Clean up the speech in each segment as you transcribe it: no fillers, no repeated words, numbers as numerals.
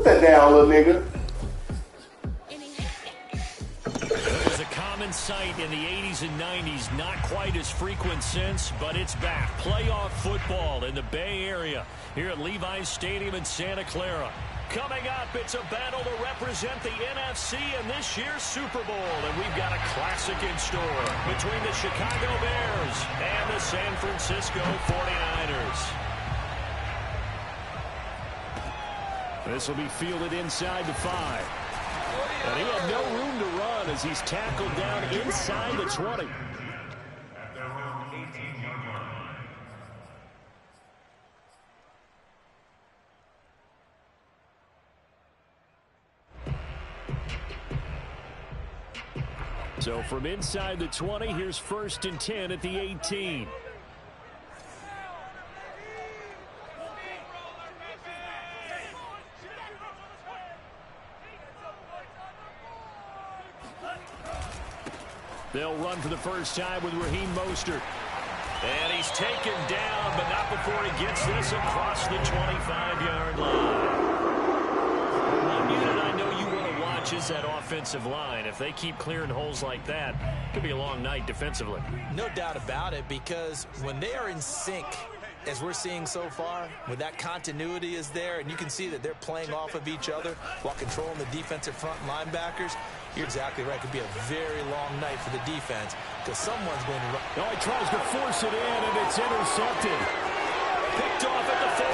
Put that down, little nigga. It was a common sight in the 80s and 90s. Not quite as frequent since, but it's back. Playoff football in the Bay Area here at Levi's Stadium in Santa Clara. Coming up, it's a battle to represent the NFC in this year's Super Bowl. And we've got a classic in store between the Chicago Bears and the San Francisco 49ers. This will be fielded inside the 5. And he had no room to run as he's tackled down inside the 20. So from inside the 20, here's 1st and 10 at the 18. They'll run for the first time with Raheem Mostert. And he's taken down, but not before he gets this across the 25-yard line. One unit I know you want to watch is that offensive line. If they keep clearing holes like that, it could be a long night defensively. No doubt about it, because when they are in sync, as we're seeing so far, when that continuity is there, and you can see that they're playing off of each other while controlling the defensive front linebackers, you're exactly right. It could be a very long night for the defense because someone's going to run. Oh, he tries to force it in, and it's intercepted. Picked off at the 40.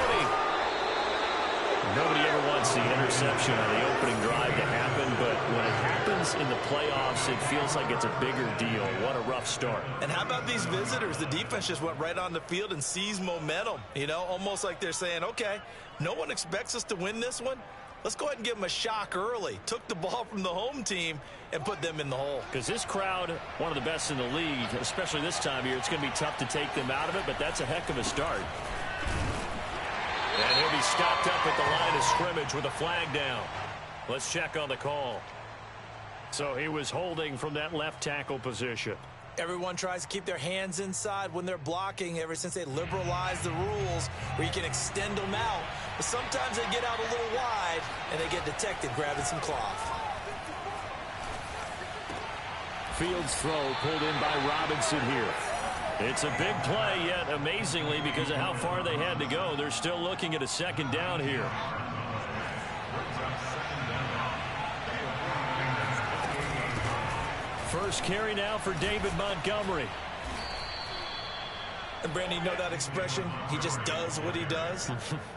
Nobody ever wants the interception on the opening drive to happen, but when it happens in the playoffs, it feels like it's a bigger deal. What a rough start. And how about these visitors? The defense just went right on the field and seized momentum, you know, almost like they're saying, okay, no one expects us to win this one. Let's go ahead and give them a shock early. Took the ball from the home team and put them in the hole. Because this crowd, one of the best in the league, especially this time of year, it's going to be tough to take them out of it, but that's a heck of a start. And he'll be stopped up at the line of scrimmage with a flag down. Let's check on the call. So he was holding from that left tackle position. Everyone tries to keep their hands inside when they're blocking ever since they liberalized the rules where you can extend them out. But sometimes they get out a little wide and they get detected grabbing some cloth. Fields throw pulled in by Robinson here. It's a big play, yet amazingly, because of how far they had to go, they're still looking at a second down here. First carry now for David Montgomery. And Brandon, you know that expression? He just does what he does.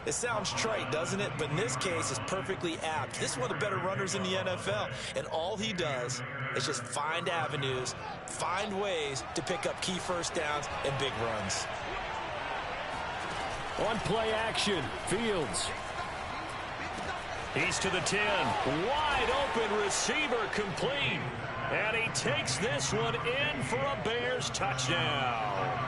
It sounds trite, doesn't it? But in this case, it's perfectly apt. This is one of the better runners in the NFL. And all he does is just find avenues, find ways to pick up key first downs and big runs. On play action, Fields. He's to the 10. Wide open receiver complete. And he takes this one in for a Bears touchdown.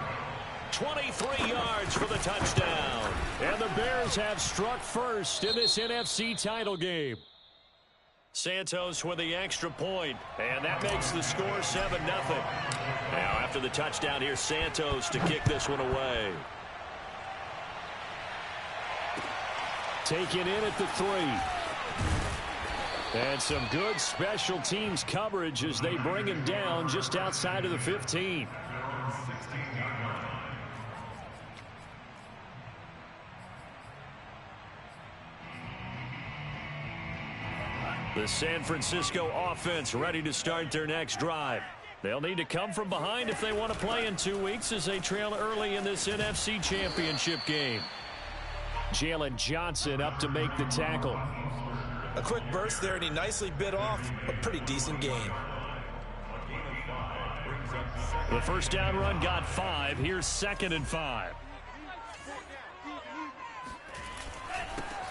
23 yards for the touchdown. And the Bears have struck first in this NFC title game. Santos with the extra point, and that makes the score 7-0. Now after the touchdown, here's Santos to kick this one away. Taken in at the 3. And some good special teams coverage as they bring him down just outside of the 15. The San Francisco offense ready to start their next drive. They'll need to come from behind if they want to play in 2 weeks as they trail early in this NFC Championship game. Jalen Johnson up to make the tackle. A quick burst there, and he nicely bit off a pretty decent gain. The first down run got 5. Here's 2nd and 5.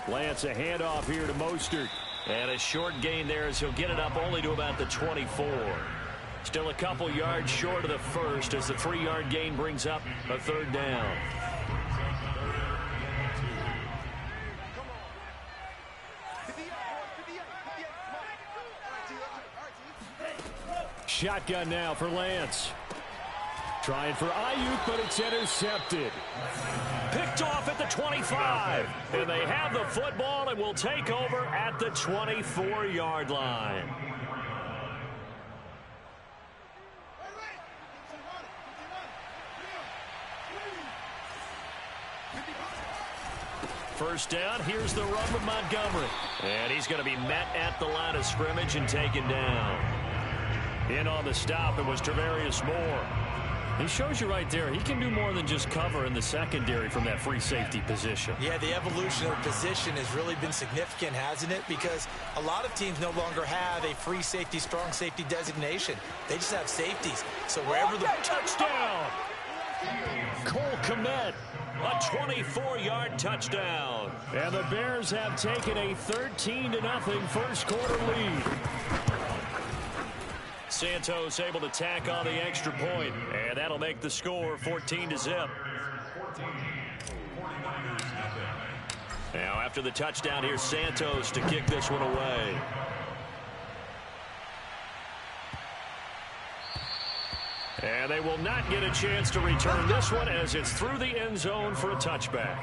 Lance a handoff here to Mostert. And a short gain there as he'll get it up only to about the 24. Still a couple yards short of the first as the 3-yard gain brings up a 3rd down. Shotgun now for Lance. Trying for Ayuk, but it's intercepted. Picked off at the 25. And they have the football and will take over at the 24-yard line. First down, here's the run with Montgomery. And he's going to be met at the line of scrimmage and taken down. In on the stop, it was Travarius Moore. He shows you right there, he can do more than just cover in the secondary from that free safety position. Yeah, the evolution of the position has really been significant, hasn't it? Because a lot of teams no longer have a free safety, strong safety designation. They just have safeties. So wherever the touchdown, Cole Kmet. A 24-yard touchdown. And the Bears have taken a 13-0 first quarter lead. Santos able to tack on the extra point, and that'll make the score 14-0. Now after the touchdown, here's Santos to kick this one away. And they will not get a chance to return this one as it's through the end zone for a touchback.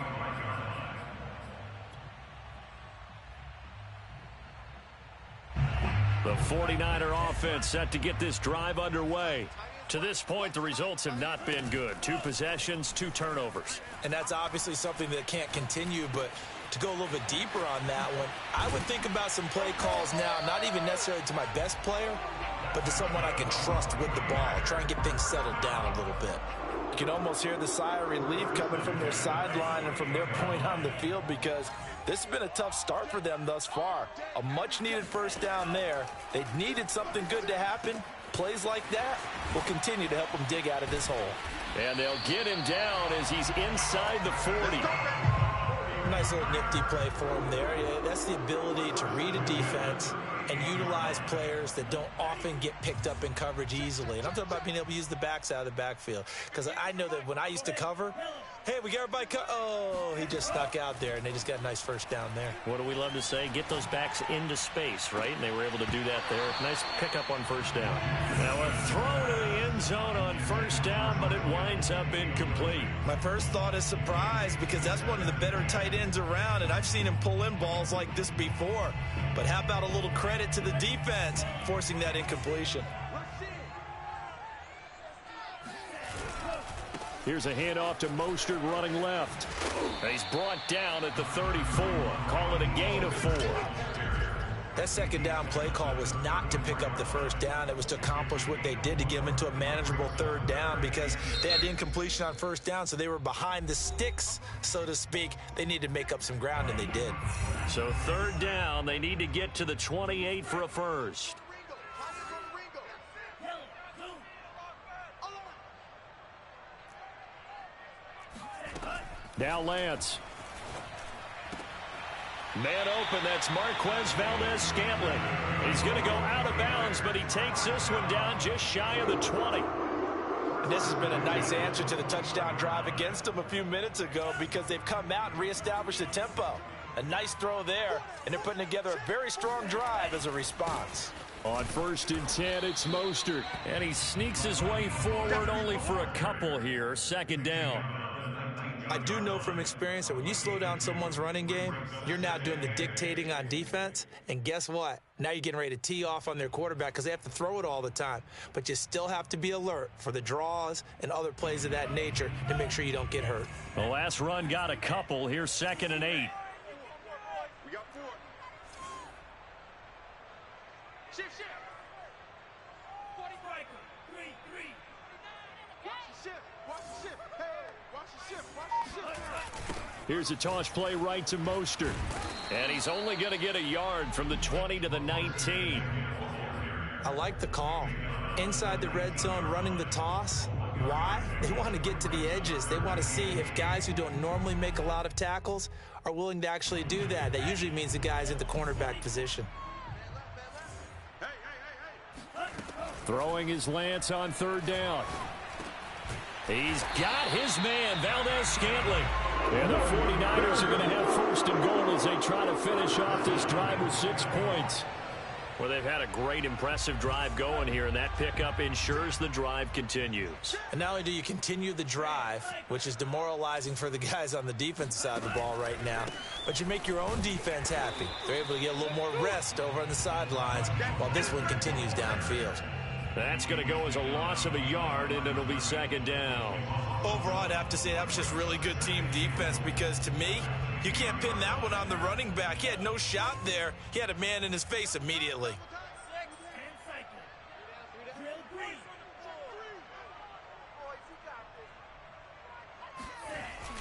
The 49er offense set to get this drive underway. To this point, the results have not been good. 2 possessions, 2 turnovers. And that's obviously something that can't continue, but to go a little bit deeper on that one, I would think about some play calls now, not even necessarily to my best player, but to someone I can trust with the ball. Try and get things settled down a little bit. You can almost hear the sigh of relief coming from their sideline and from their point on the field because this has been a tough start for them thus far. A much-needed first down there. They needed something good to happen. Plays like that will continue to help them dig out of this hole. And they'll get him down as he's inside the 40. Nice little nifty play for him there. Yeah, that's the ability to read a defense and utilize players that don't often get picked up in coverage easily. And I'm talking about being able to use the backs out of the backfield. Because I know that when I used to cover, hey, we got everybody oh, he just stuck out there, and they just got a nice first down there. What do we love to say? Get those backs into space, right? And they were able to do that there. Nice pickup on first down. Now a throw to the end zone on first down, but it winds up incomplete. My first thought is surprise because that's one of the better tight ends around, and I've seen him pull in balls like this before. But how about a little credit to the defense forcing that incompletion? Here's a handoff to Mostert running left. He's brought down at the 34. Call it a gain of 4. That second down play call was not to pick up the first down. It was to accomplish what they did to get them into a manageable third down because they had the incompletion on first down, so they were behind the sticks, so to speak. They needed to make up some ground, and they did. So third down, they need to get to the 28 for a first. Now Lance. Man open, that's Marquez Valdez-Scantling. He's going to go out of bounds, but he takes this one down just shy of the 20. And this has been a nice answer to the touchdown drive against them a few minutes ago because they've come out and reestablished the tempo. A nice throw there, and they're putting together a very strong drive as a response. On 1st and 10, it's Mostert, and he sneaks his way forward only for a couple here. Second down. I do know from experience that when you slow down someone's running game, you're now doing the dictating on defense. And guess what? Now you're getting ready to tee off on their quarterback because they have to throw it all the time. But you still have to be alert for the draws and other plays of that nature to make sure you don't get hurt. The last run got a couple. Here's 2nd and 8. We got 4. Shift. 40 striker. 3. Watch the shift. Hey, watch the shift. Here's a toss play right to Mostert. And he's only going to get a yard from the 20 to the 19. I like the call. Inside the red zone, running the toss. Why? They want to get to the edges. They want to see if guys who don't normally make a lot of tackles are willing to actually do that. That usually means the guy's in the cornerback position. Throwing his Lance on 3rd down. He's got his man, Valdez-Scantling. And the 49ers are going to have 1st and goal as they try to finish off this drive with 6 points. Well, they've had a great, impressive drive going here, and that pickup ensures the drive continues. And not only do you continue the drive, which is demoralizing for the guys on the defensive side of the ball right now, but you make your own defense happy. They're able to get a little more rest over on the sidelines while this one continues downfield. That's going to go as a loss of a yard, and it'll be second down. Overall, I'd have to say that was just really good team defense because, to me, you can't pin that one on the running back. He had no shot there. He had a man in his face immediately.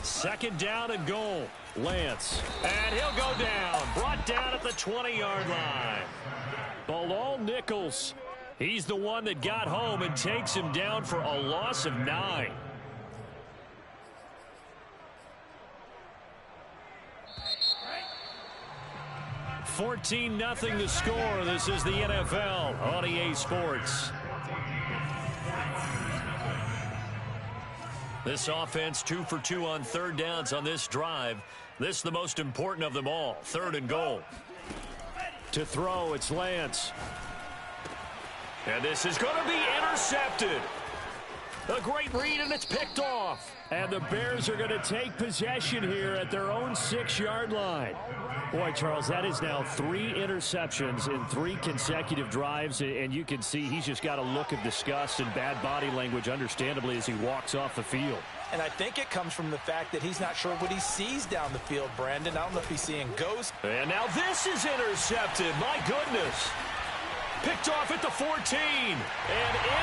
Second down and goal. Lance. And he'll go down. Brought down at the 20-yard line. Bilal Nichols. He's the one that got home and takes him down for a loss of 9. $14-0 the score. This is the NFL on EA Sports. This offense 2 for 2 on third downs on this drive. This is the most important of them all. Third and goal. To throw, it's Lance. And this is going to be intercepted. A great read, and it's picked off. And the Bears are going to take possession here at their own 6-yard line. Boy, Charles, that is now 3 interceptions in 3 consecutive drives, and you can see he's just got a look of disgust and bad body language, understandably, as he walks off the field. And I think it comes from the fact that he's not sure what he sees down the field, Brandon. I don't know if he's seeing ghosts. And now this is intercepted. My goodness. Picked off at the 14 and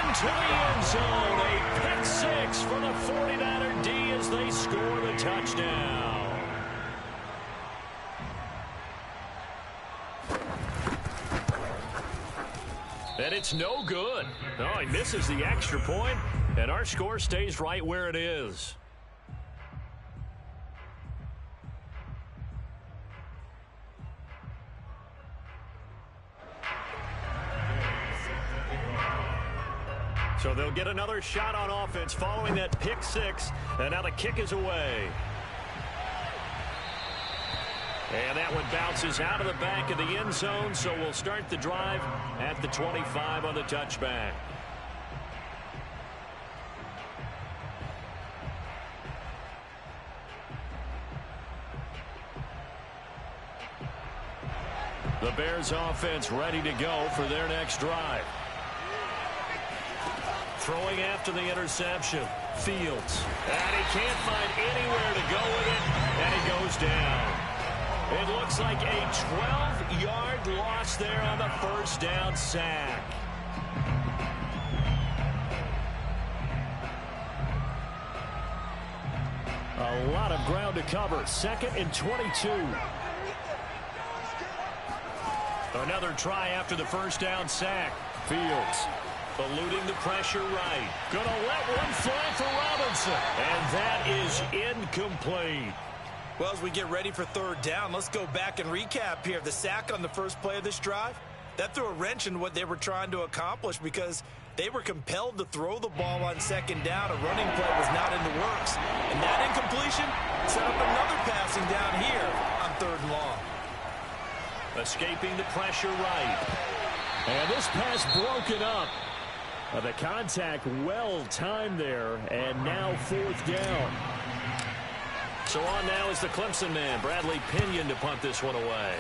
into the end zone. A pick 6 for the 49er D as they score the touchdown. And it's no good. Oh, he misses the extra point, and our score stays right where it is. So they'll get another shot on offense following that pick 6, and now the kick is away. And that one bounces out of the back of the end zone, so we'll start the drive at the 25 on the touchback. The Bears offense ready to go for their next drive. Throwing after the interception, Fields. And he can't find anywhere to go with it, and he goes down. It looks like a 12-yard loss there on the first down sack. A lot of ground to cover. 2nd and 22. Another try after the first down sack. Fields. Eluding the pressure right. Gonna let one fly for Robinson. And that is incomplete. Well, as we get ready for third down, let's go back and recap here. The sack on the first play of this drive, that threw a wrench in what they were trying to accomplish because they were compelled to throw the ball on second down. A running play was not in the works. And that incompletion set up another passing down here on third and long. Escaping the pressure right. And this pass broken up. The contact well timed there, and now fourth down. So on now is the Clemson man, Bradley Pinion, to punt this one away.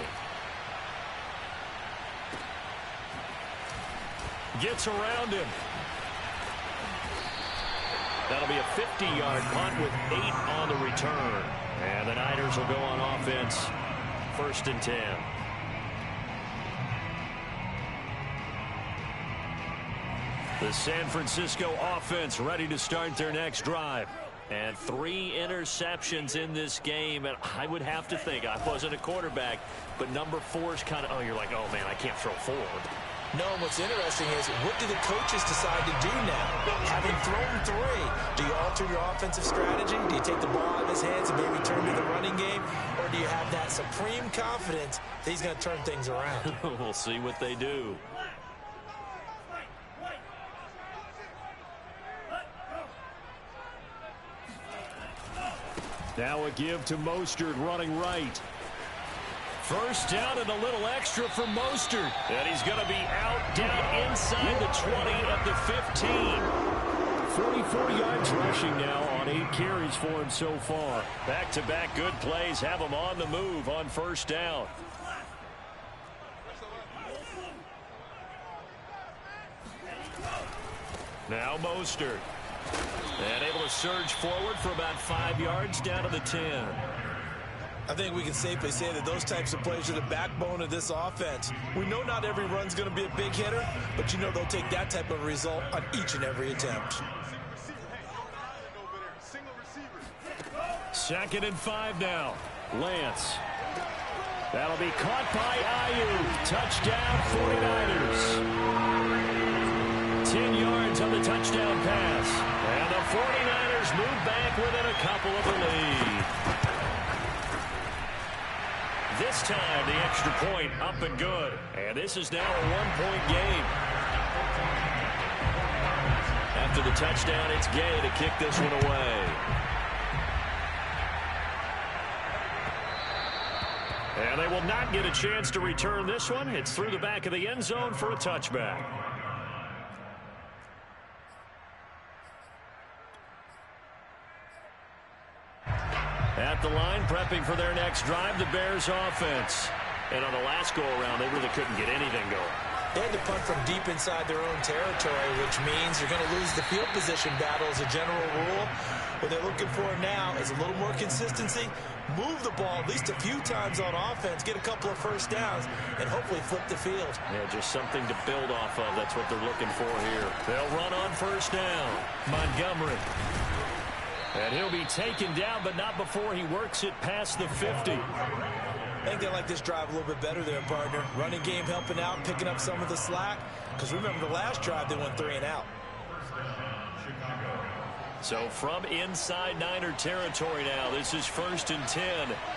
Gets around him. That'll be a 50-yard punt with 8 on the return. And the Niners will go on offense, 1st and 10. The San Francisco offense ready to start their next drive. And 3 interceptions in this game. And I would have to think, I wasn't a quarterback, but number 4 is kind of, oh, you're like, oh, man, I can't throw 4. No, and what's interesting is, what do the coaches decide to do now? Having thrown 3, do you alter your offensive strategy? Do you take the ball out of his hands and maybe turn to the running game? Or do you have that supreme confidence that he's going to turn things around? We'll see what they do. Now a give to Mostert running right. First down and a little extra for Mostert. And he's going to be out down inside the 20 at the 15. 44 yards rushing now on 8 carries for him so far. Back-to-back good plays have him on the move on first down. Now Mostert. And able to surge forward for about 5 yards down to the 10. I think we can safely say that those types of plays are the backbone of this offense. We know not every run's going to be a big hitter, but you know they'll take that type of result on each and every attempt. 2nd and 5 now. Lance. That'll be caught by Ayuk. Touchdown 49ers. 10 yards on the touchdown pass. And the 49ers move back within a couple of the lead. This time, the extra point up and good. And this is now a 1-point game. After the touchdown, it's Gay to kick this one away. And they will not get a chance to return this one. It's through the back of the end zone for a touchback. At the line, prepping for their next drive, the Bears offense. And on the last go-around, they really couldn't get anything going. They had to punt from deep inside their own territory, which means you're going to lose the field position battle as a general rule. What they're looking for now is a little more consistency, move the ball at least a few times on offense, get a couple of first downs, and hopefully flip the field. Yeah, just something to build off of. That's what they're looking for here. They'll run on first down. Montgomery. And he'll be taken down, but not before he works it past the 50. I think they like this drive a little bit better there, partner. Running game helping out, picking up some of the slack. Because remember the last drive, they went 3 and out. So from inside Niner territory now, this is 1st and 10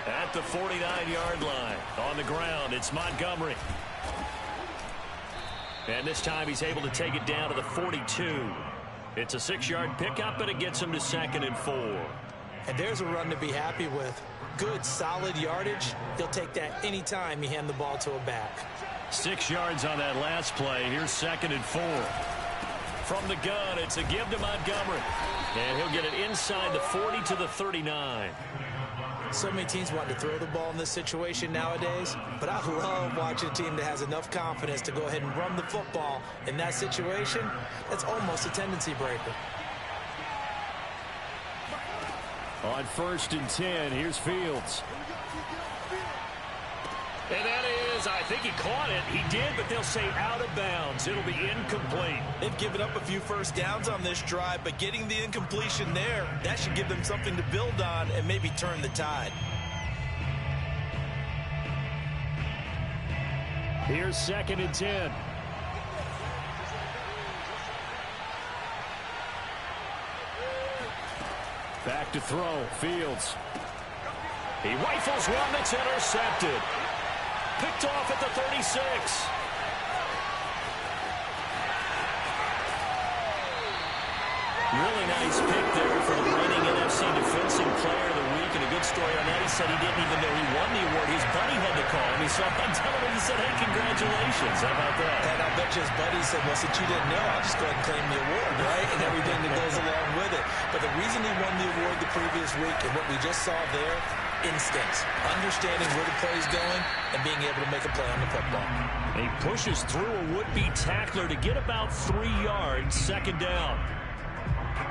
at the 49-yard line. On the ground, it's Montgomery. And this time he's able to take it down to the 42. It's a 6-yard pickup, and it gets him to 2nd and 4. And there's a run to be happy with. Good, solid yardage. He'll take that anytime you hand the ball to a back. 6 yards on that last play. Here's 2nd and 4. From the gun, it's a give to Montgomery. And he'll get it inside the 40 to the 39. So many teams want to throw the ball in this situation nowadays, but I love watching a team that has enough confidence to go ahead and run the football in that situation. That's almost a tendency breaker. On 1st and 10, here's Fields. And that is, I think he caught it. He did, but they'll say out of bounds. It'll be incomplete. They've given up a few first downs on this drive, but getting the incompletion there, that should give them something to build on and maybe turn the tide. Here's 2nd and 10. Back to throw. Fields. He rifles one that's intercepted. Picked off at the 36. Really nice pick there for the reigning NFC Defensive Player of the Week. And a good story on that. He said he didn't even know he won the award. His buddy had to call him. He saw him on television and said, hey, congratulations. How about that? And I bet you his buddy said, well, since you didn't know, I'll just go ahead and claim the award, right? And everything that goes along with it. But the reason he won the award the previous week and what we just saw there, instincts, understanding where the play is going and being able to make a play on the football. And he pushes through a would-be tackler to get about 3 yards, 2nd down.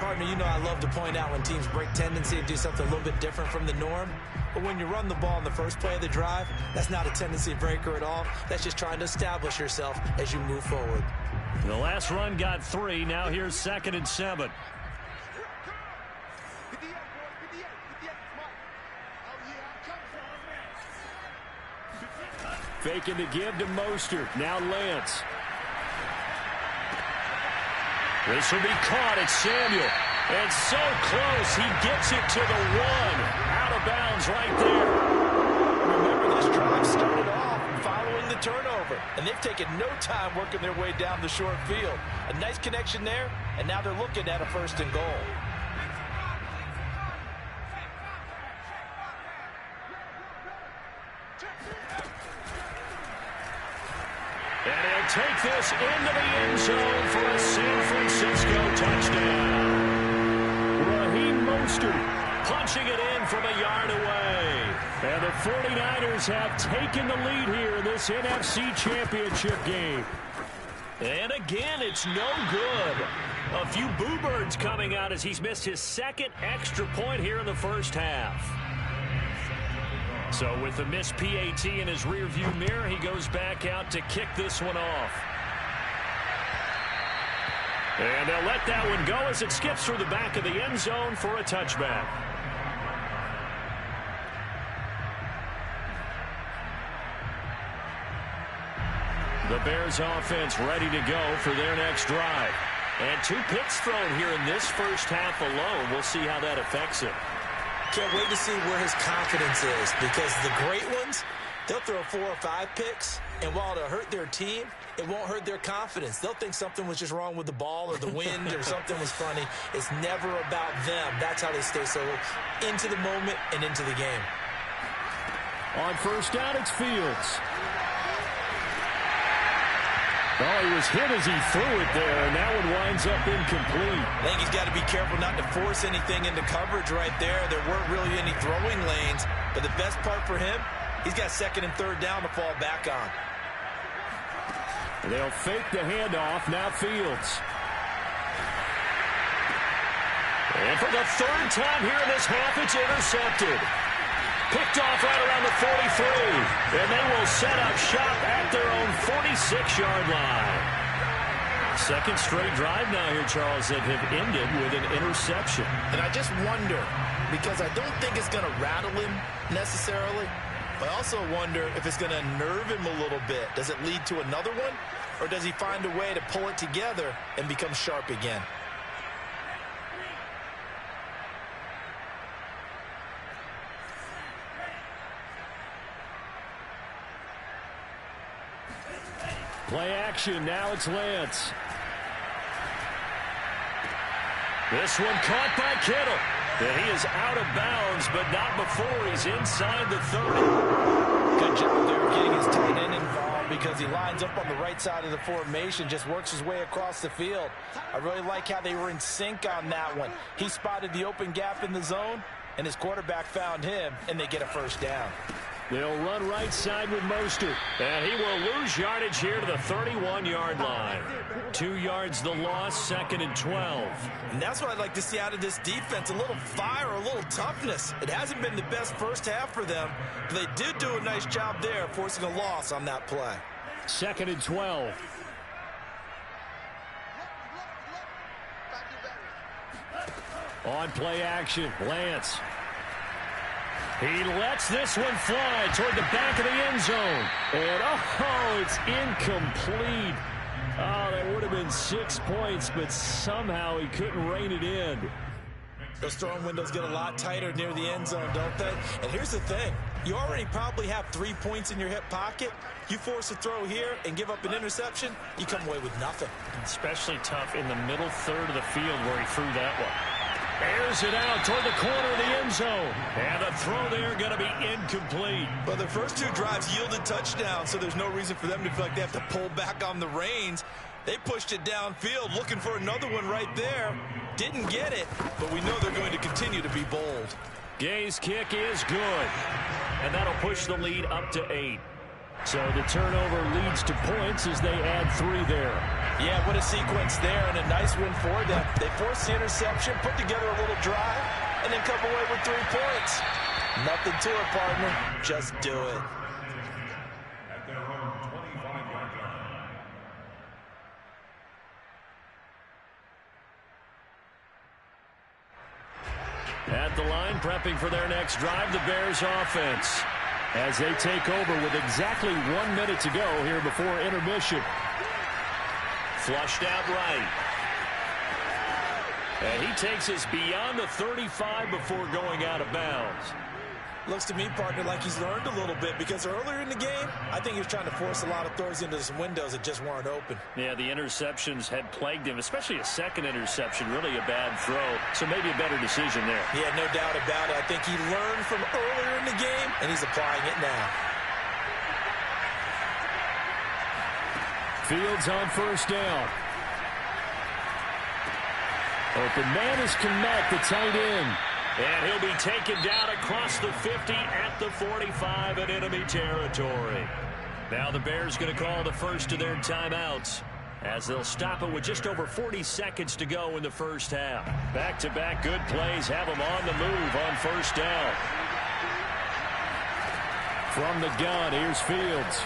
Partner, you know I love to point out when teams break tendency and do something a little bit different from the norm. But when you run the ball in the first play of the drive, that's not a tendency breaker at all. That's just trying to establish yourself as you move forward. The last run got 3. Now here's 2nd and 7. Faking to give to Mostert. Now Lance. This will be caught. It's Samuel. And so close. He gets it to the 1. Out of bounds right there. Remember, this drive started off following the turnover. And they've taken no time working their way down the short field. A nice connection there. And now they're looking at a 1st and goal. take this into the end zone for a San Francisco touchdown. Raheem Mostert punching it in from a yard away. And the 49ers have taken the lead here in this NFC Championship game. And again, it's no good. A few boo birds coming out as he's missed his second extra point here in the first half. So with the missed PAT in his rearview mirror, he goes back out to kick this one off. And they'll let that one go as it skips through the back of the end zone for a touchback. The Bears offense ready to go for their next drive. And 2 picks thrown here in this first half alone. We'll see how that affects him. Can't wait to see where his confidence is, because the great ones, they'll throw 4 or 5 picks, and while it'll hurt their team, it won't hurt their confidence. They'll think something was just wrong with the ball or the wind or something was funny. It's never about them. That's how they stay so into the moment and into the game. On first down, it's Fields. Oh, he was hit as he threw it there, and that one winds up incomplete. I think he's got to be careful not to force anything into coverage right there. There weren't really any throwing lanes, but the best part for him, he's got 2nd and 3rd down to fall back on. They'll fake the handoff. Now Fields. And for the 3rd time here in this half, it's intercepted. Picked off right around the 43. And they will set up shop at their own 46-yard line. 2nd straight drive now here, Charles, that have ended with an interception. And I just wonder, because I don't think it's going to rattle him necessarily, but I also wonder if it's going to nerve him a little bit. Does it lead to another one? Or does he find a way to pull it together and become sharp again? Play action. Now it's Lance. This one caught by Kittle. And he is out of bounds, but not before he's inside the 30. Good job there getting his tight end involved, because he lines up on the right side of the formation, just works his way across the field. I really like how they were in sync on that one. He spotted the open gap in the zone, and his quarterback found him, and they get a first down. They'll run right side with Mostert. And he will lose yardage here to the 31-yard line. 2 yards the loss, 2nd and 12. And that's what I'd like to see out of this defense, a little fire, a little toughness. It hasn't been the best first half for them, but they did do a nice job there, forcing a loss on that play. 2nd and 12. On play action, Lance. He lets this one fly toward the back of the end zone. And, oh, it's incomplete. Oh, that would have been 6 points, but somehow he couldn't rein it in. Those throwing windows get a lot tighter near the end zone, don't they? And here's the thing. You already probably have 3 points in your hip pocket. You force a throw here and give up an interception, you come away with nothing. Especially tough in the middle third of the field where he threw that one. Airs it out toward the corner of the end zone. And the throw there going to be incomplete. But the first 2 drives yielded touchdowns, so there's no reason for them to feel like they have to pull back on the reins. They pushed it downfield, looking for another one right there. Didn't get it, but we know they're going to continue to be bold. Gay's kick is good. And that'll push the lead up to 8. So the turnover leads to points as they add 3 there. Yeah, what a sequence there, and a nice win for them. They forced the interception, put together a little drive, and then come away with 3 points. Nothing to it, partner. Just do it. At their own 25-yard line. At the line, prepping for their next drive, the Bears offense, as they take over with exactly 1 minute to go here before intermission. Flushed out right. And he takes us beyond the 35 before going out of bounds. Looks to me, partner, like he's learned a little bit, because earlier in the game, I think he was trying to force a lot of throws into some windows that just weren't open. Yeah, the interceptions had plagued him, especially a second interception, really a bad throw. So maybe a better decision there. Yeah, no doubt about it. I think he learned from earlier in the game, and he's applying it now. Fields on first down. Open man is Kmet, the tight end. And he'll be taken down across the 50 at the 45 in enemy territory. Now the Bears going to call the first of their timeouts, as they'll stop it with just over 40 seconds to go in the first half. Back-to-back good plays have them on the move on first down. From the gun, here's Fields.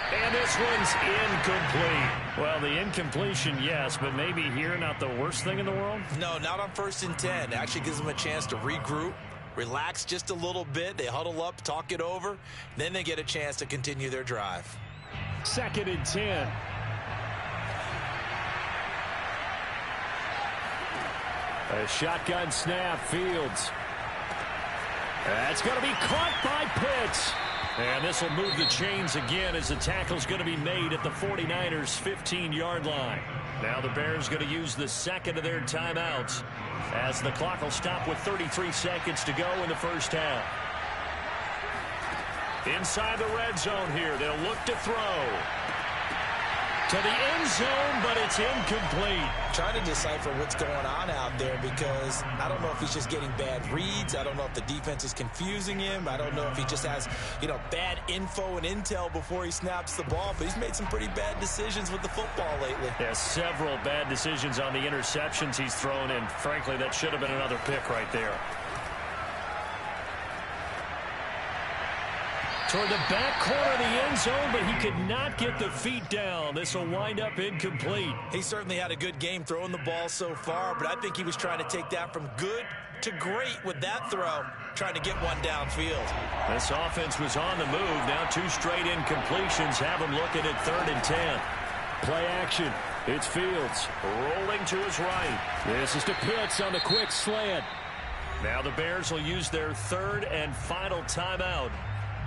And this one's incomplete. Well, the incompletion, yes, but maybe here not the worst thing in the world? No, not on 1st and 10. It actually gives them a chance to regroup, relax just a little bit. They huddle up, talk it over. Then they get a chance to continue their drive. 2nd and 10. A shotgun snap, Fields. That's going to be caught by Pitts. And this will move the chains again as the tackle's going to be made at the 49ers' 15-yard line. Now the Bears going to use the second of their timeouts, as the clock will stop with 33 seconds to go in the first half. Inside the red zone here, they'll look to throw. To the end zone, but it's incomplete. Trying to decipher what's going on out there, because I don't know if he's just getting bad reads. I don't know if the defense is confusing him. I don't know if he just has, bad info and intel before he snaps the ball. But he's made some pretty bad decisions with the football lately. Yeah, several bad decisions on the interceptions he's thrown, and frankly, that should have been another pick right there. Toward the back corner of the end zone, but he could not get the feet down. This will wind up incomplete. He certainly had a good game throwing the ball so far, but I think he was trying to take that from good to great with that throw, trying to get one downfield. This offense was on the move. Now 2 straight incompletions have him looking at 3rd and 10. Play action. It's Fields rolling to his right. This is to Pitts on the quick slant. Now the Bears will use their 3rd and final timeout,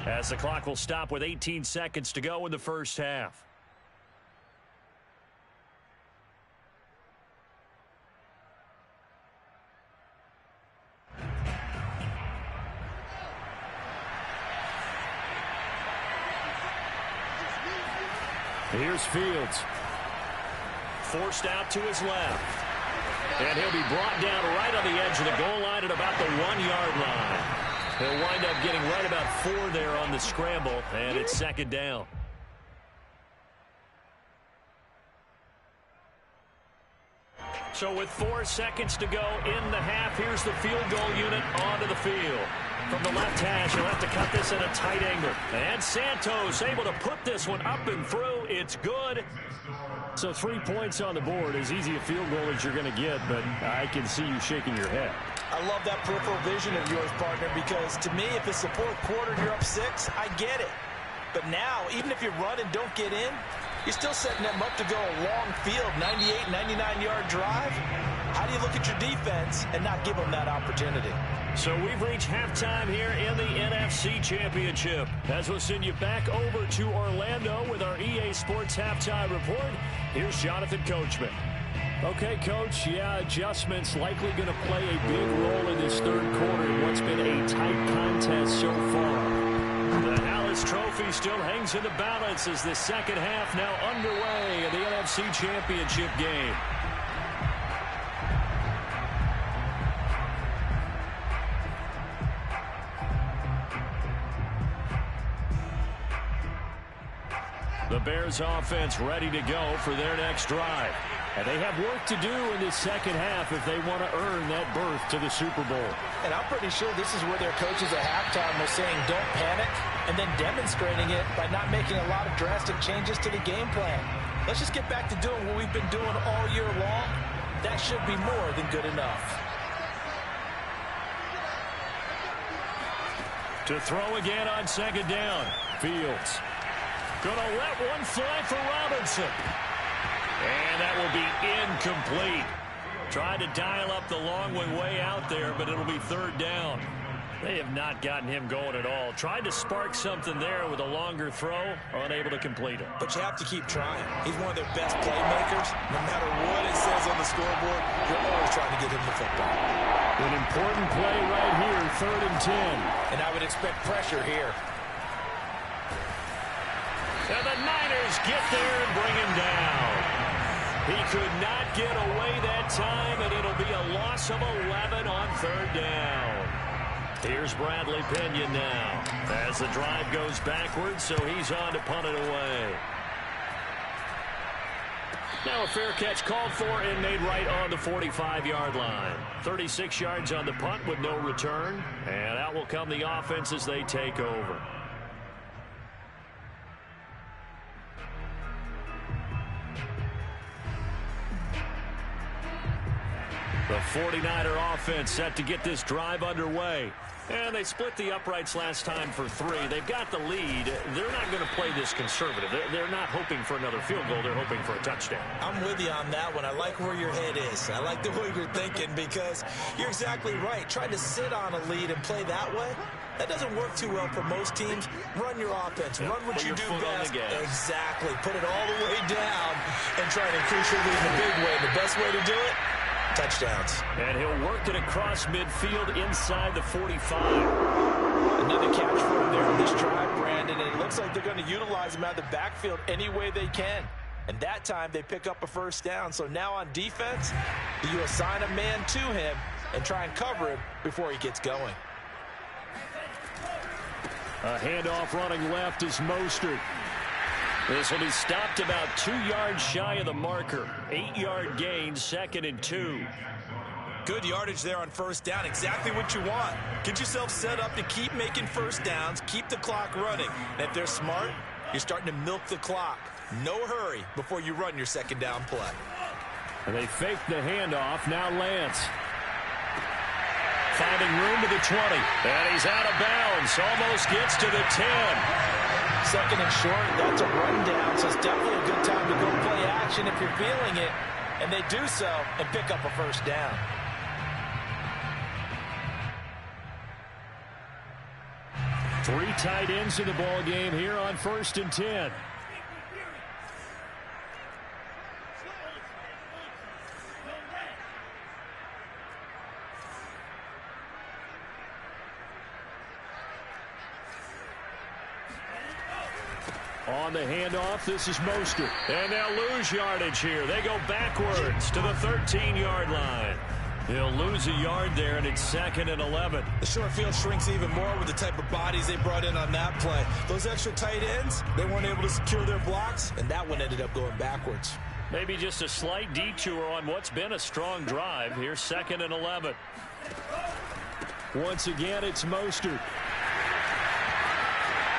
as the clock will stop with 18 seconds to go in the first half. Here's Fields. Forced out to his left. And he'll be brought down right on the edge of the goal line at about the 1-yard line. He'll wind up getting right about 4 there on the scramble, and it's 2nd down. So with 4 seconds to go in the half, here's the field goal unit onto the field. From the left hash, he'll have to cut this at a tight angle. And Santos able to put this one up and through. It's good. So 3 points on the board, as easy a field goal as you're going to get, but I can see you shaking your head. I love that peripheral vision of yours, partner, because to me, if it's the 4th quarter and you're up 6, I get it. But now, even if you run and don't get in, you're still setting them up to go a long field, 98, 99-yard drive. How do you look at your defense and not give them that opportunity? So we've reached halftime here in the NFC Championship, as we'll send you back over to Orlando with our EA Sports Halftime Report. Here's Jonathan Coachman. Okay, Coach, adjustments likely going to play a big role in this 3rd quarter in what's been a tight contest so far. The Hallis Trophy still hangs in the balance as the second half now underway in the NFC Championship game. The Bears offense ready to go for their next drive. And they have work to do in this second half if they want to earn that berth to the Super Bowl. And I'm pretty sure this is where their coaches at halftime were saying don't panic, and then demonstrating it by not making a lot of drastic changes to the game plan. Let's just get back to doing what we've been doing all year long. That should be more than good enough. To throw again on 2nd down. Fields gonna let one fly for Robinson. And that will be incomplete. Tried to dial up the long one way out there, but it'll be 3rd down. They have not gotten him going at all. Tried to spark something there with a longer throw, unable to complete it. But you have to keep trying. He's one of their best playmakers. No matter what it says on the scoreboard, you're always trying to get him the football. An important play right here, 3rd and 10. And I would expect pressure here. And defenders get there and bring him down. He could not get away that time, and it'll be a loss of 11 on 3rd down. Here's Bradley Pinion now as the drive goes backwards, so he's on to punt it away. Now a fair catch called for and made right on the 45-yard line. 36 yards on the punt with no return, and out will come the offense as they take over. The 49er offense set to get this drive underway. And they split the uprights last time for 3. They've got the lead. They're not going to play this conservative. They're not hoping for another field goal. They're hoping for a touchdown. I'm with you on that one. I like where your head is. I like the way you're thinking because you're exactly right. Trying to sit on a lead and play that way, that doesn't work too well for most teams. Run your offense. Run what you do best. Exactly. Put it all the way down and try to increase your lead in a big way. The best way to do it? Touchdowns. And he'll work it across midfield inside the 45. Another catch for him there in this drive, Brandon, and it looks like they're going to utilize him out of the backfield any way they can. And that time they pick up a 1st down. So now on defense, you assign a man to him and try and cover him before he gets going. A handoff running left is Mostert. This will be stopped about 2 yards shy of the marker. 8-yard gain, 2nd and 2. Good yardage there on 1st down. Exactly what you want. Get yourself set up to keep making 1st downs, keep the clock running. And if they're smart, you're starting to milk the clock. No hurry before you run your 2nd down play. And they fake the handoff. Now Lance. Finding room to the 20. And he's out of bounds. Almost gets to the 10. 2nd and short, that's a rundown, so it's definitely a good time to go play action if you're feeling it. And they do so and pick up a 1st down. Three tight ends in the ball game here on 1st and 10. On the handoff, this is Mostert. And they'll lose yardage here. They go backwards to the 13-yard line. They'll lose a yard there, and it's 2nd and 11. The short field shrinks even more with the type of bodies they brought in on that play. Those extra tight ends, they weren't able to secure their blocks, and that one ended up going backwards. Maybe just a slight detour on what's been a strong drive. Here's 2nd and 11. Once again, it's Mostert.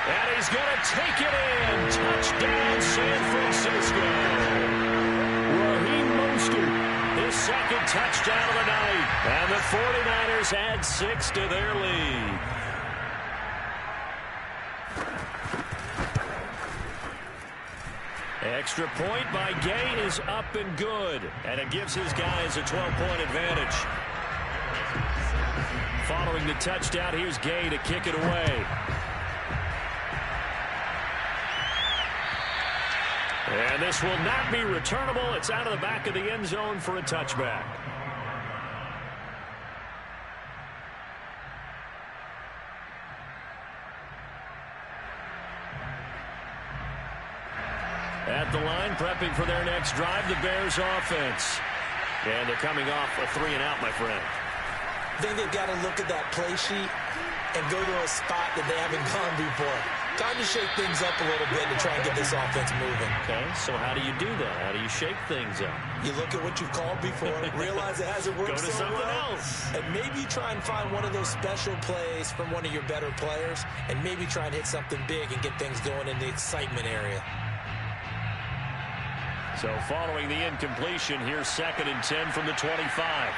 And he's going to take it in. Touchdown, San Francisco. Raheem Mostert, his 2nd touchdown of the night. And the 49ers add 6 to their lead. Extra point by Gay is up and good. And it gives his guys a 12-point advantage. Following the touchdown, here's Gay to kick it away. And this will not be returnable. It's out of the back of the end zone for a touchback. At the line, prepping for their next drive, the Bears offense. And they're coming off a 3-and-out, my friend. I think they've got to look at that play sheet and go to a spot that they haven't gone before. Time to shake things up a little bit to try and get this offense moving. Okay, so how do you do that? How do you shake things up? You look at what you've called before, realize it hasn't worked so well. Go to something else. And maybe try and find one of those special plays from one of your better players, and maybe try and hit something big and get things going in the excitement area. So following the incompletion, here's 2nd and 10 from the 25.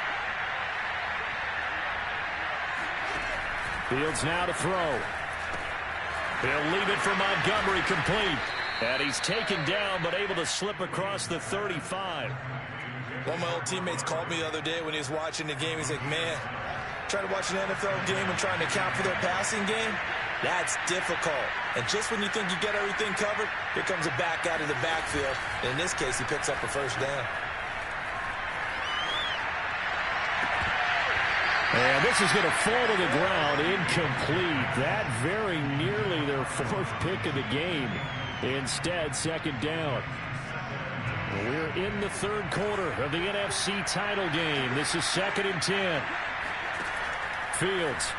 Fields now to throw. He'll leave it for Montgomery, complete. And he's taken down, but able to slip across the 35. One of my old teammates called me the other day when he was watching the game. He's like, man, trying to watch an NFL game and trying to account for their passing game, that's difficult. And just when you think you get everything covered, here comes a back out of the backfield. And in this case, he picks up a 1st down. And this is going to fall to the ground, incomplete. That very nearly their 4th pick of the game. Instead, second down. We're in the third quarter of the NFC title game. This is 2nd and 10. Fields.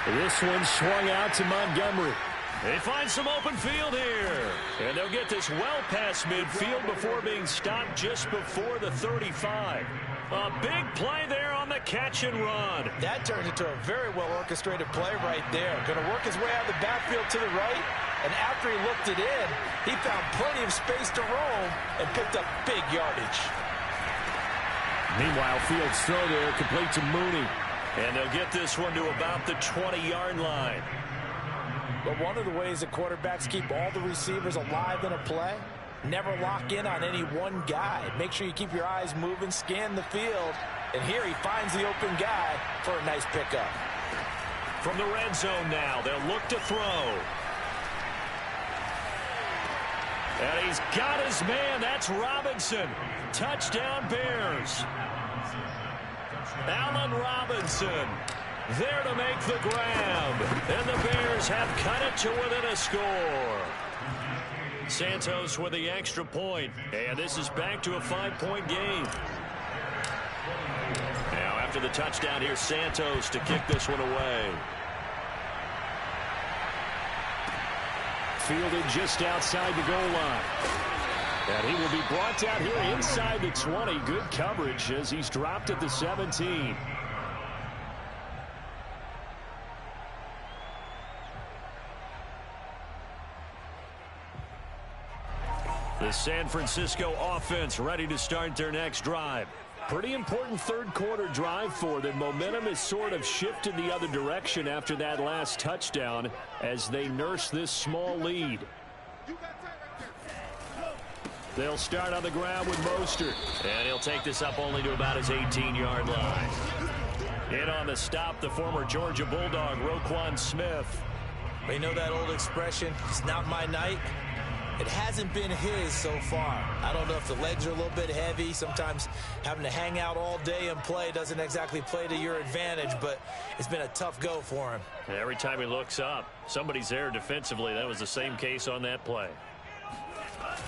This one swung out to Montgomery. They find some open field here. And they'll get this well past midfield before being stopped just before the 35. A big play there on the catch and run. That turned into a very well-orchestrated play right there. Going to work his way out of the backfield to the right. And after he looked it in, he found plenty of space to roam and picked up big yardage. Meanwhile, Fields' throw there complete to Mooney. And they'll get this one to about the 20-yard line. But one of the ways that quarterbacks keep all the receivers alive in a play, never lock in on any one guy. Make sure you keep your eyes moving, scan the field. And here he finds the open guy for a nice pickup. From the red zone now, they'll look to throw. And he's got his man. That's Robinson. Touchdown, Bears. Allen Robinson there to make the grab. And the Bears have cut it to within a score. Santos with the extra point. And this is back to a 5-point game. Now after the touchdown, here's Santos to kick this one away. Fielded just outside the goal line. And he will be brought down here inside the 20. Good coverage as he's dropped at the 17. The San Francisco offense ready to start their next drive. Pretty important third quarter drive for them. Momentum has sort of shifted the other direction after that last touchdown as they nurse this small lead. They'll start on the ground with Mostert. And he'll take this up only to about his 18-yard line. In on the stop, the former Georgia Bulldog, Roquan Smith. You know that old expression, it's not my night? It hasn't been his so far. I don't know if the legs are a little bit heavy. Sometimes having to hang out all day and play doesn't exactly play to your advantage, but it's been a tough go for him. Every time he looks up, somebody's there defensively. That was the same case on that play.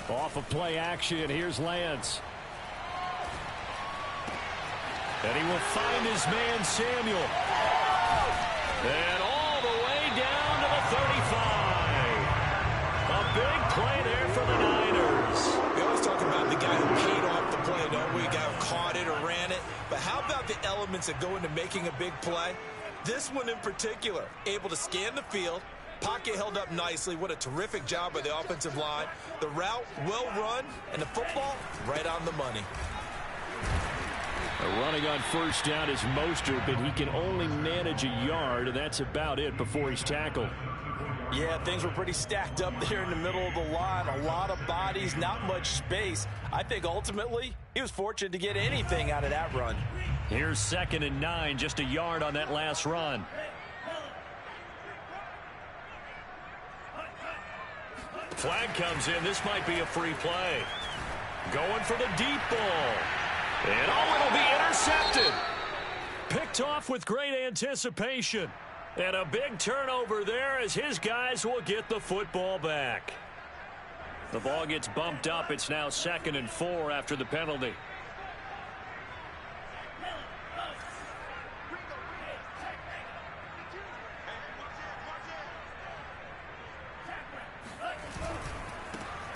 Off of play action, here's Lance. And he will find his man, Samuel. And all the way down to the 35. A big play there for the Niners. We always talk about the guy who paid off the play, don't we? The guy who caught it or ran it. But how about the elements that go into making a big play? This one in particular, able to scan the field. Pocket held up nicely. What a terrific job by the offensive line. The route well run, and the football right on the money. Running on first down is Mostert, but he can only manage a yard, and that's about it before he's tackled. Yeah, things were pretty stacked up there in the middle of the line. A lot of bodies, not much space. I think ultimately he was fortunate to get anything out of that run. Here's 2nd and 9, just a yard on that last run. Flag comes in. This might be a free play. Going for the deep ball. And it'll be intercepted. Picked off with great anticipation. And a big turnover there as his guys will get the football back. The ball gets bumped up. It's now 2nd and 4 after the penalty.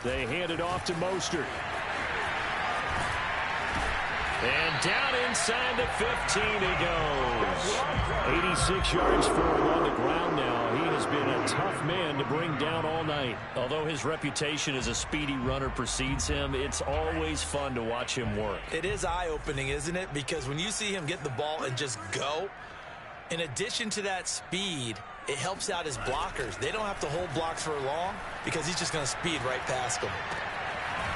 They hand it off to Mostert. And down inside the 15 he goes. 86 yards for him on the ground now. He has been a tough man to bring down all night. Although his reputation as a speedy runner precedes him, it's always fun to watch him work. It is eye-opening, isn't it? Because when you see him get the ball and just go, in addition to that speed, it helps out his blockers. They don't have to hold blocks for long because he's just going to speed right past them.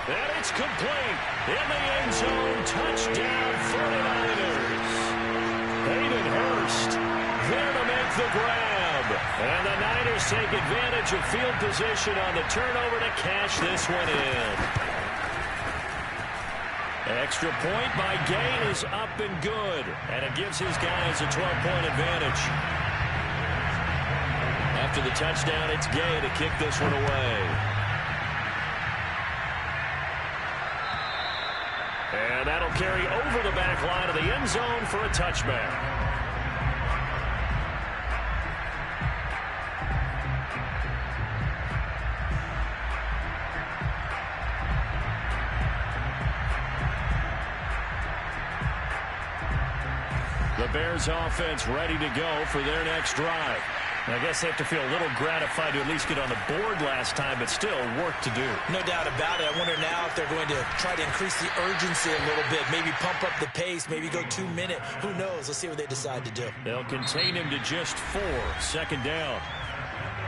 And it's complete. In the end zone, touchdown 49ers. Hayden Hurst there to make the grab. And the Niners take advantage of field position on the turnover to cash this one in. Extra point by Gay is up and good. And it gives his guys a 12-point advantage. after the touchdown, it's Gay to kick this one away. And that'll carry over the back line of the end zone for a touchback. The Bears offense ready to go for their next drive. I guess they have to feel a little gratified to at least get on the board last time, but still work to do. No doubt about it. I wonder now if they're going to try to increase the urgency a little bit, maybe pump up the pace, maybe go 2 minute. Who knows? Let's see what they decide to do. They'll contain him to just 4. Second down.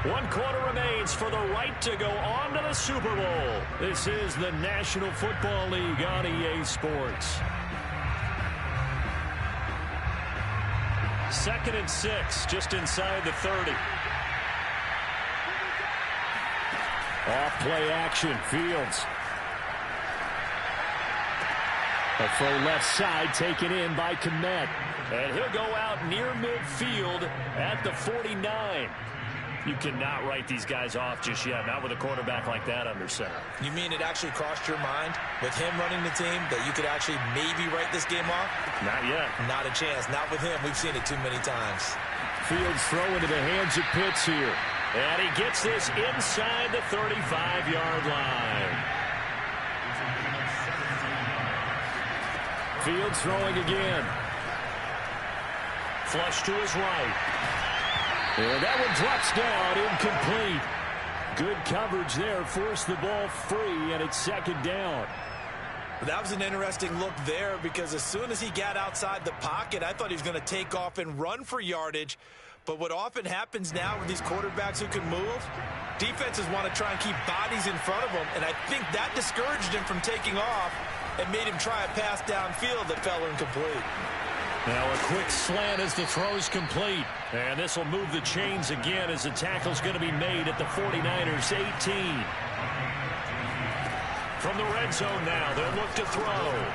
1 quarter remains for the right to go on to the Super Bowl. This is the National Football League on EA Sports. 2nd and 6, just inside the 30. Off play action, Fields. A full left side taken in by Kmet. And he'll go out near midfield at the 49. You cannot write these guys off just yet, not with a quarterback like that under center. You mean it actually crossed your mind with him running the team that you could actually maybe write this game off? Not yet. Not a chance. Not with him. We've seen it too many times. Fields throw into the hands of Pitts here. And he gets this inside the 35-yard line. Fields throwing again. Flush to his right. And that one drops down, incomplete. Good coverage there, forced the ball free, and it's 2nd down. That was an interesting look there because as soon as he got outside the pocket, I thought he was going to take off and run for yardage. But what often happens now with these quarterbacks who can move, defenses want to try and keep bodies in front of them, and I think that discouraged him from taking off and made him try a pass downfield that fell incomplete. Now a quick slant as the throw's complete. And this will move the chains again as the tackle's going to be made at the 49ers 18. From the red zone now, they'll look to throw.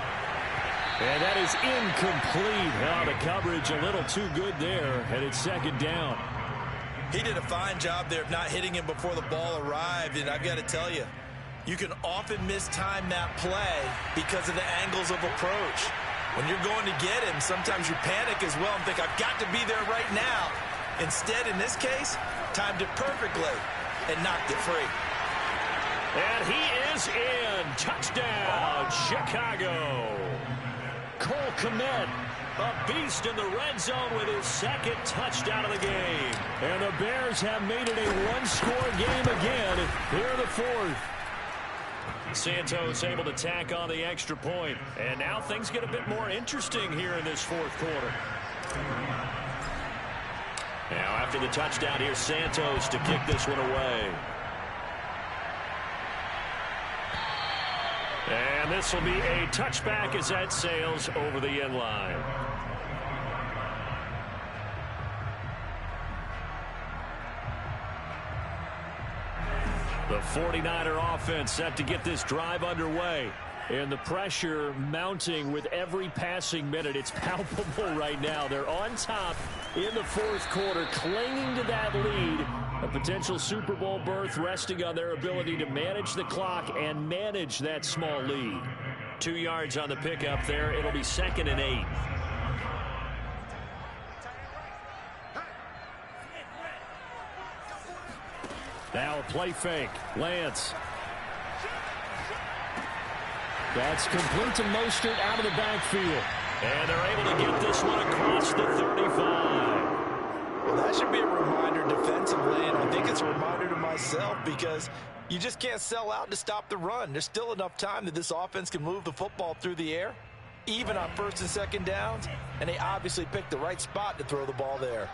And that is incomplete. Now the coverage a little too good there, and it's 2nd down. He did a fine job there of not hitting him before the ball arrived, and I've got to tell you, you can often mistime that play because of the angles of approach. When you're going to get him, sometimes you panic as well and think, I've got to be there right now. Instead, in this case, timed it perfectly and knocked it free. And he is in. Touchdown, Chicago. Cole Kmet, a beast in the red zone with his 2nd touchdown of the game. And the Bears have made it a one-score game again here in the 4th. Santos able to tack on the extra point. And now things get a bit more interesting here in this 4th quarter. Now after the touchdown, here's Santos to kick this one away. And this will be a touchback as that sails over the end line. The 49er offense set to get this drive underway. And the pressure mounting with every passing minute. It's palpable right now. They're on top in the 4th quarter, clinging to that lead. A potential Super Bowl berth resting on their ability to manage the clock and manage that small lead. 2 yards on the pickup there. It'll be 2nd and 8. Now a play fake. Lance. That's complete to Mostert out of the backfield. And they're able to get this one across the 35. Well, that should be a reminder defensively, and I think it's a reminder to myself because you just can't sell out to stop the run. There's still enough time that this offense can move the football through the air, even on 1st and 2nd downs, and they obviously picked the right spot to throw the ball there.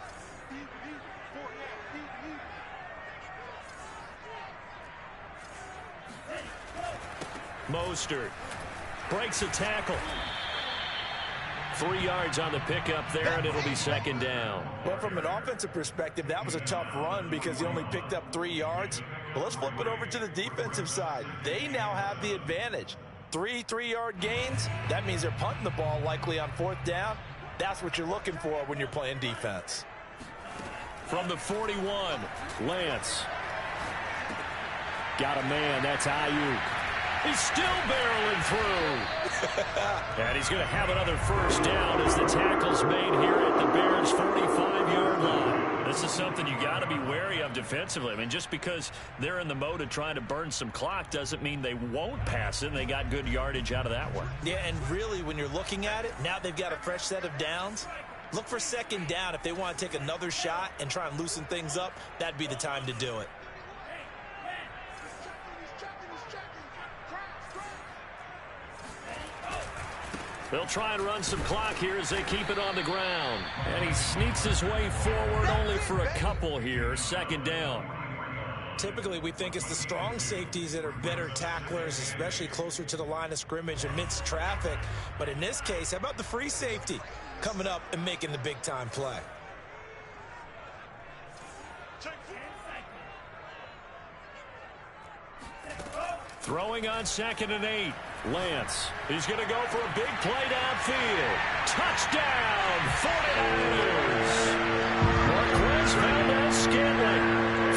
Mostert breaks a tackle. 3 yards on the pickup there, and it'll be 2nd down. Well, from an offensive perspective, that was a tough run because he only picked up 3 yards. But let's flip it over to the defensive side. They now have the advantage. 3 3-yard gains, that means they're punting the ball likely on 4th down. That's what you're looking for when you're playing defense. From the 41, Lance. Got a man, that's Ayuk. He's still barreling through. And he's going to have another first down as the tackle's made here at the Bears' 45-yard line. This is something you got to be wary of defensively. I mean, just because they're in the mode of trying to burn some clock doesn't mean they won't pass it. And they got good yardage out of that one. Yeah, and really, when you're looking at it, now they've got a fresh set of downs. Look for second down. If they want to take another shot and try and loosen things up, that'd be the time to do it. They'll try and run some clock here as they keep it on the ground. And he sneaks his way forward only for a couple here. Second down. Typically, we think it's the strong safeties that are better tacklers, especially closer to the line of scrimmage amidst traffic. But in this case, how about the free safety coming up and making the big-time play? Throwing on 2nd and 8. Lance. He's going to go for a big play downfield. Touchdown, 49ers. Marquez Valdez-Scantling,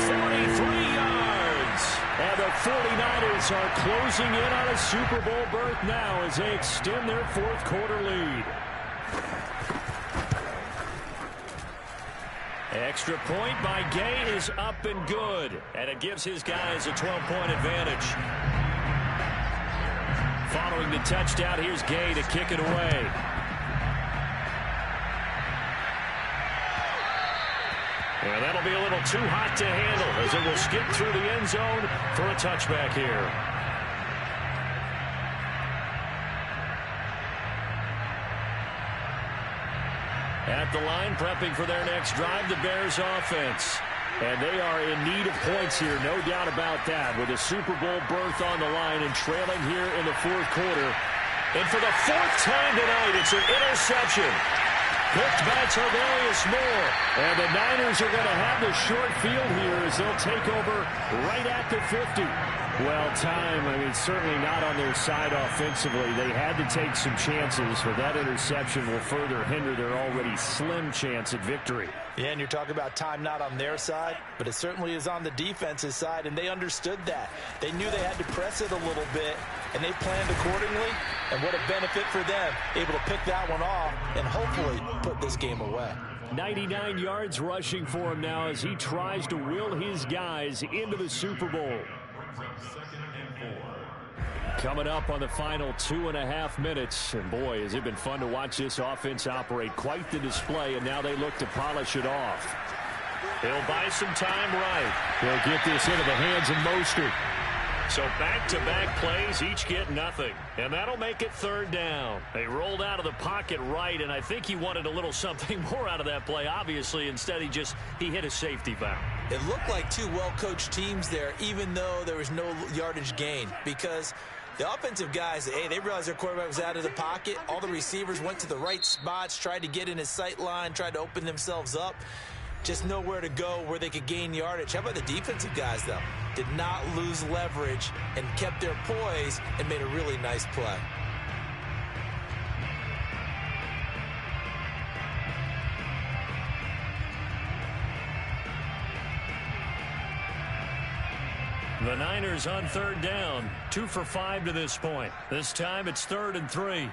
43 yards. And the 49ers are closing in on a Super Bowl berth now as they extend their fourth quarter lead. Extra point by Gay is up and good. And it gives his guys a 12-point advantage. Following the touchdown, here's Gay to kick it away. And that'll be a little too hot to handle as it will skip through the end zone for a touchback here. At the line, prepping for their next drive, the Bears offense. And they are in need of points here, no doubt about that, with a Super Bowl berth on the line and trailing here in the fourth quarter. And for the fourth time tonight, it's an interception. Picked by Tarvarius Moore. And the Niners are going to have the short field here as they'll take over right at the 50. Well, time, I mean, certainly not on their side offensively. They had to take some chances, but that interception will further hinder their already slim chance at victory. Yeah, and you're talking about time not on their side, but it certainly is on the defense's side, and they understood that. They knew they had to press it a little bit, and they planned accordingly, and what a benefit for them, able to pick that one off and hopefully put this game away. 99 yards rushing for him now as he tries to will his guys into the Super Bowl. Coming up on the final 2.5 minutes. And boy, has it been fun to watch this offense operate. Quite the display, and now they look to polish it off. They'll buy some time right. They'll get this into the hands of Mostert. So back-to-back plays, each get nothing. And that'll make it third down. They rolled out of the pocket right, and I think he wanted a little something more out of that play, obviously. Instead, he hit a safety valve. It looked like two well-coached teams there, even though there was no yardage gain, because the offensive guys, hey, they realized their quarterback was out of the pocket. All the receivers went to the right spots, tried to get in his sight line, tried to open themselves up. Just nowhere to go where they could gain yardage. How about the defensive guys, though? Did not lose leverage and kept their poise and made a really nice play. The Niners on third down, 2 for 5 to this point. This time it's 3rd and 3.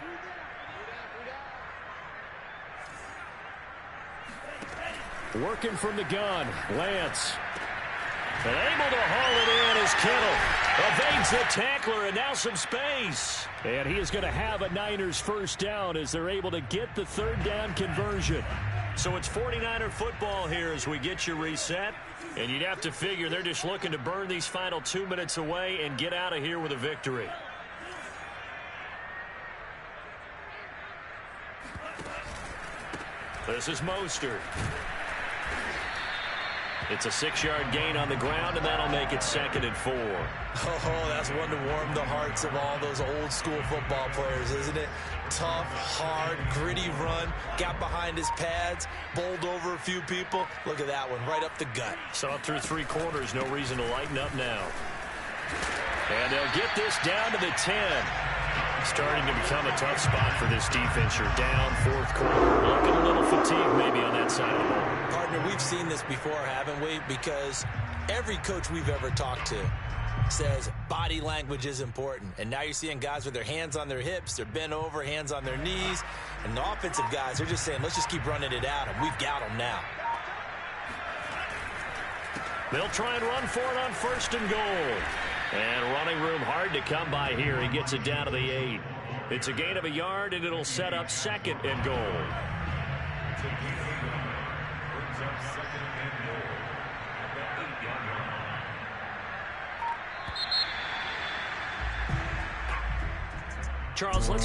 Working from the gun, Lance. And able to haul it in as Kittle evades the tackler, and now some space. And he is going to have a Niners first down as they're able to get the third down conversion. So it's 49er football here as we get you reset. And you'd have to figure they're just looking to burn these final 2 minutes away and get out of here with a victory. This is Mostert. It's a 6-yard gain on the ground, and that'll make it 2nd and 4. Oh, that's one to warm the hearts of all those old-school football players, isn't it? Tough, hard, gritty run, got behind his pads, bowled over a few people. Look at that one, right up the gut. Saw through 3 quarters, no reason to lighten up now. And they'll get this down to the 10. Starting to become a tough spot for this defense. You're down fourth quarter. Looking a little fatigued maybe on that side of the ball. Partner, we've seen this before, haven't we? Because every coach we've ever talked to says body language is important. And now you're seeing guys with their hands on their hips, they're bent over, hands on their knees. And the offensive guys, they're just saying, let's just keep running it at them. We've got them now. They'll try and run for it on first and goal. And running room hard to come by here. He gets it down to the 8. It's a gain of a yard, and it'll set up second and goal. Charles, let's